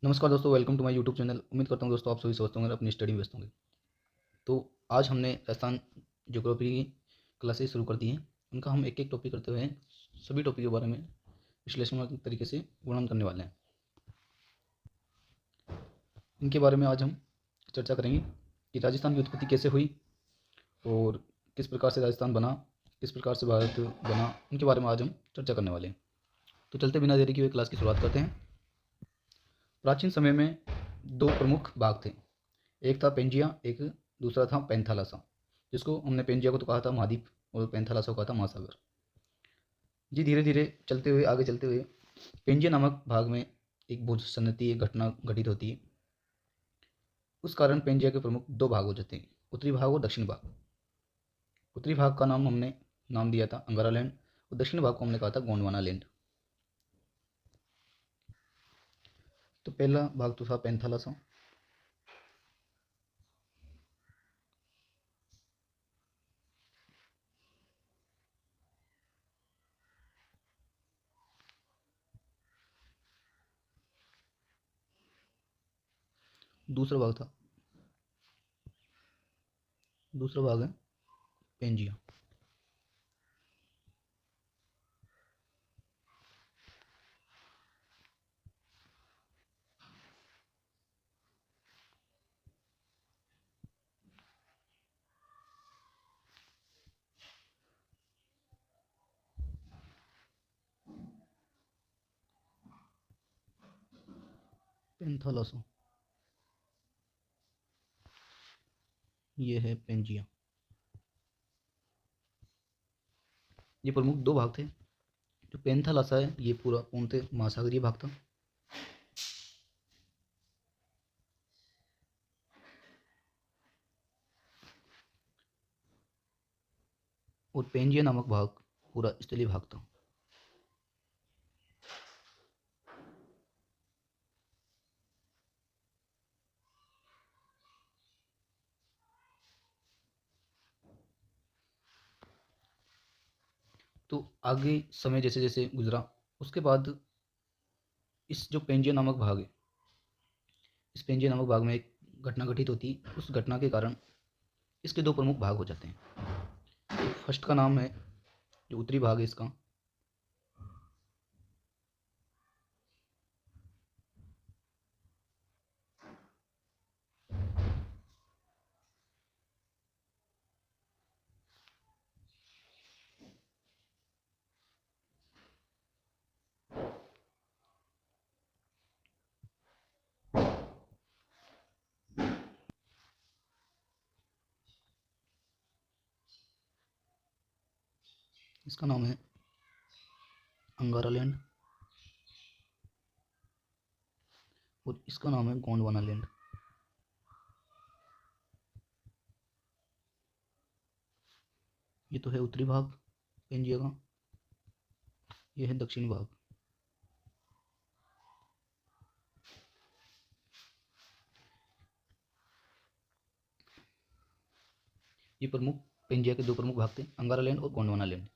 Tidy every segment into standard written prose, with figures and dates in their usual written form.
नमस्कार दोस्तों, welcome to my YouTube channel. उम्मीद करता हूँ दोस्तों आप सभी स्वस्थ होंगे और अपनी स्टडी में व्यस्त होंगे। तो आज हमने राजस्थान ज्योग्राफी की क्लासेस शुरू कर दी हैं। उनका हम एक एक टॉपिक करते हुए सभी टॉपिक के बारे में विश्लेषणात्मक तरीके से वर्णन करने वाले हैं। इनके बारे में आज हम चर्चा करेंगे कि राजस्थान की उत्पत्ति कैसे हुई और किस प्रकार से राजस्थान बना, किस प्रकार से भारत बना, इनके बारे में आज हम चर्चा करने वाले हैं। तो चलते बिना देरी किए हुए क्लास की शुरुआत करते हैं। प्राचीन समय में दो प्रमुख भाग थे। एक था पेंजिया, एक दूसरा था पैंथालासा, जिसको हमने पेंजिया को तो कहा था महाद्वीप और पैंथालासा को कहा था महासागर। जी धीरे धीरे चलते हुए आगे चलते हुए पेंजिया नामक भाग में एक भूसन्नति एक घटना घटित होती है। उस कारण पेंजिया के प्रमुख दो भाग हो जाते हैं, उत्तरी भाग और दक्षिण भाग। उत्तरी भाग का हमने नाम दिया था अंगारा लैंड और दक्षिण भाग को हमने कहा था गोंडवाना लैंड। तो पहला भाग तो था पैंथालासा। दूसरा भाग है पेंजिया। पैंथालासा ये है पेंजिया। ये प्रमुख दो भाग थे। जो पैंथालासा है ये पूरा पूर्णतः महासागरीय भाग था। और पेंजिया नामक भाग पूरा स्थलीय भाग था। तो आगे समय जैसे जैसे गुजरा उसके बाद इस जो पेंजिया नामक भाग है, इस पेंजिया नामक भाग में एक घटना घटित होती है। उस घटना के कारण इसके दो प्रमुख भाग हो जाते हैं। तो फर्स्ट का नाम है, जो उत्तरी भाग है इसका, इसका नाम है अंगारा लैंड और इसका नाम है गोंडवाना लैंड। ये तो है उत्तरी भाग पेंजिया का, ये है दक्षिणी भाग। ये प्रमुख पेंजिया के दो प्रमुख भाग थे, अंगारा लैंड और गोंडवाना लैंड।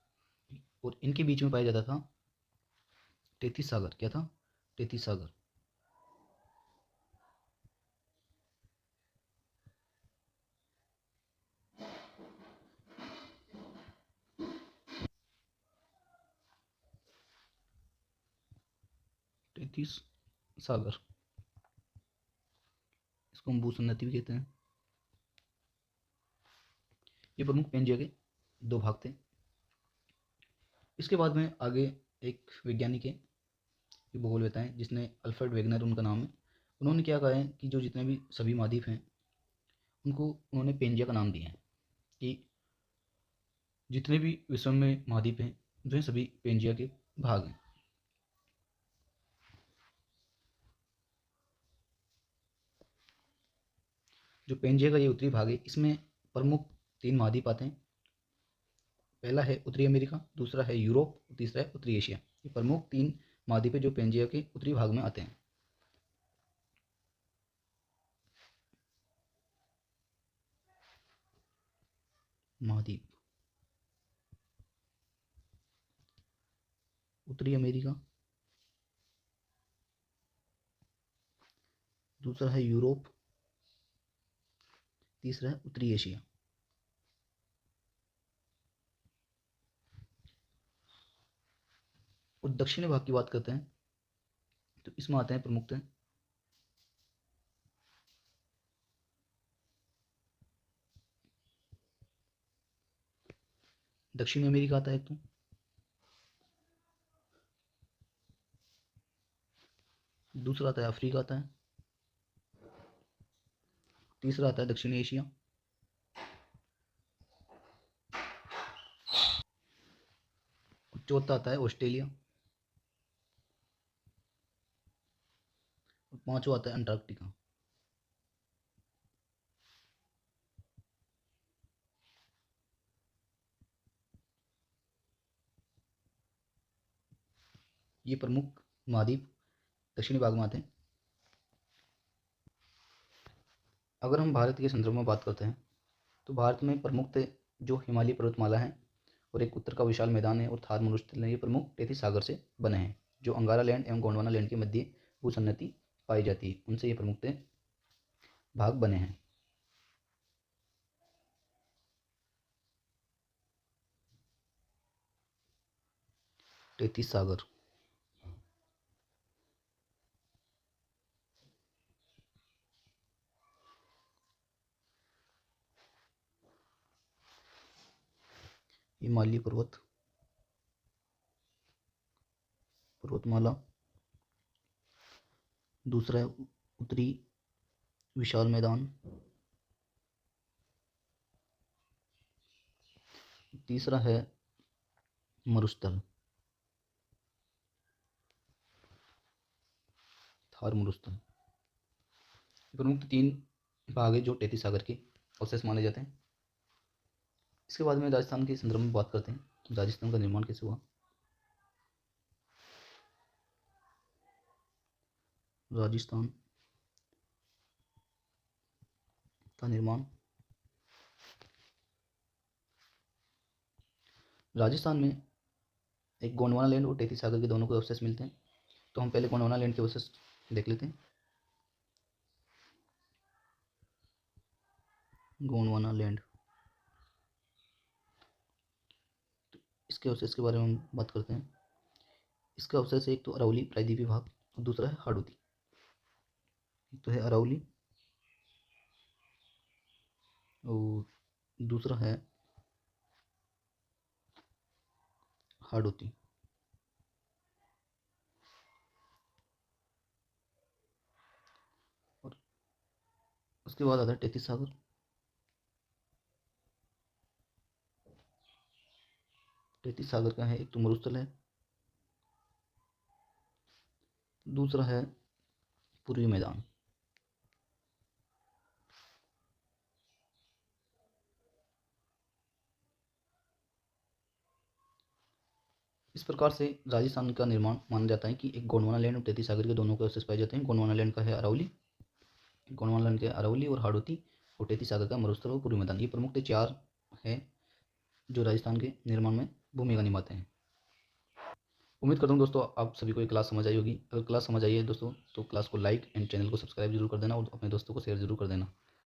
और इनके बीच में पाया जाता था तैतीस सागर। क्या था? तैतीस सागर। तैतीस सागर, इसको हम भूसन्नति भी कहते हैं। ये प्रमुख पेंजिया के दो भाग थे। इसके बाद में आगे एक वैज्ञानिक है, ये भूगोल बताएं, जिसने अल्फ्रेड वेगनर उनका नाम है। उन्होंने क्या कहा है कि जो जितने भी सभी महाद्वीप हैं उनको उन्होंने पेंजिया का नाम दिया है, कि जितने भी विश्व में महाद्वीप हैं जो सभी पेंजिया के भाग हैं। जो पेंजिया का ये उत्तरी भाग है इसमें प्रमुख तीन महाद्वीप आते हैं। पहला है उत्तरी अमेरिका, दूसरा है यूरोप, तीसरा है उत्तरी एशिया। ये प्रमुख तीन महाद्वीप है जो पेंजिया के उत्तरी भाग में आते हैं। महाद्वीप, उत्तरी अमेरिका, दूसरा है यूरोप, तीसरा है उत्तरी एशिया। और दक्षिणी भाग की बात करते हैं तो इसमें आते हैं प्रमुखतः दक्षिणी अमेरिका आता है एक तो, दूसरा आता है अफ्रीका आता है, तीसरा आता है दक्षिणी एशिया, चौथा आता है ऑस्ट्रेलिया, और पांचवा आता है अंटार्कटिका। ये प्रमुख महाद्वीप दक्षिणी भाग में आते हैं। अगर हम भारत के संदर्भ में बात करते हैं तो भारत में प्रमुखतः जो हिमालय पर्वतमाला है और एक उत्तर का विशाल मैदान है और थार मरुस्थल है, ये प्रमुख टेथी सागर से बने हैं। जो अंगारा लैंड एवं गोंडवाना लैंड के मध्य भूसन्नति पाई जाती है, उनसे ये प्रमुखतः भाग बने हैं। टेथी सागर हिमालय पर्वतमाला, दूसरा है उत्तरी विशाल मैदान, तीसरा है मरुस्थल थार मरुस्थल। प्रमुख तीन भाग है जो टेथी सागर के अवशेष माने जाते हैं। इसके बाद में राजस्थान के संदर्भ में बात करते हैं। राजस्थान का निर्माण कैसे हुआ। राजस्थान का निर्माण, राजस्थान में एक गोंडवाना लैंड और टेथी सागर के दोनों के अवशेष मिलते हैं। तो हम पहले गोंडवाना लैंड के अवशेष देख लेते हैं। गोंडवाना लैंड, तो इसके अवशेष के बारे में हम बात करते हैं। इसका अवशेष एक तो अरावली प्रायद्वीपीय भाग और दूसरा है हाड़ौती। एक तो है अरावली और दूसरा है हाड़ौती। और उसके बाद आता है टेथी सागर। टेथी सागर का है एक तो मरुस्थल है, दूसरा है पूर्वी मैदान। इस प्रकार से राजस्थान का निर्माण माना जाता है कि एक गोंडवाना लैंड और टेथी सागर के दोनों के अवशेष पाए जाते हैं। गोंडवाना लैंड का है अरावली, गोंडवाना लैंड के अरावली और हाड़ौती, और टेथी सागर का मरुस्थल और पूर्वी मैदान। ये प्रमुख चार है जो राजस्थान के निर्माण में भूमिका निभाते हैं। उम्मीद करता हूँ दोस्तों आप सभी को ये क्लास समझ आई होगी। अगर क्लास समझ आई है दोस्तों तो क्लास को लाइक एंड चैनल को सब्सक्राइब जरूर कर देना और अपने दोस्तों को शेयर जरूर कर देना।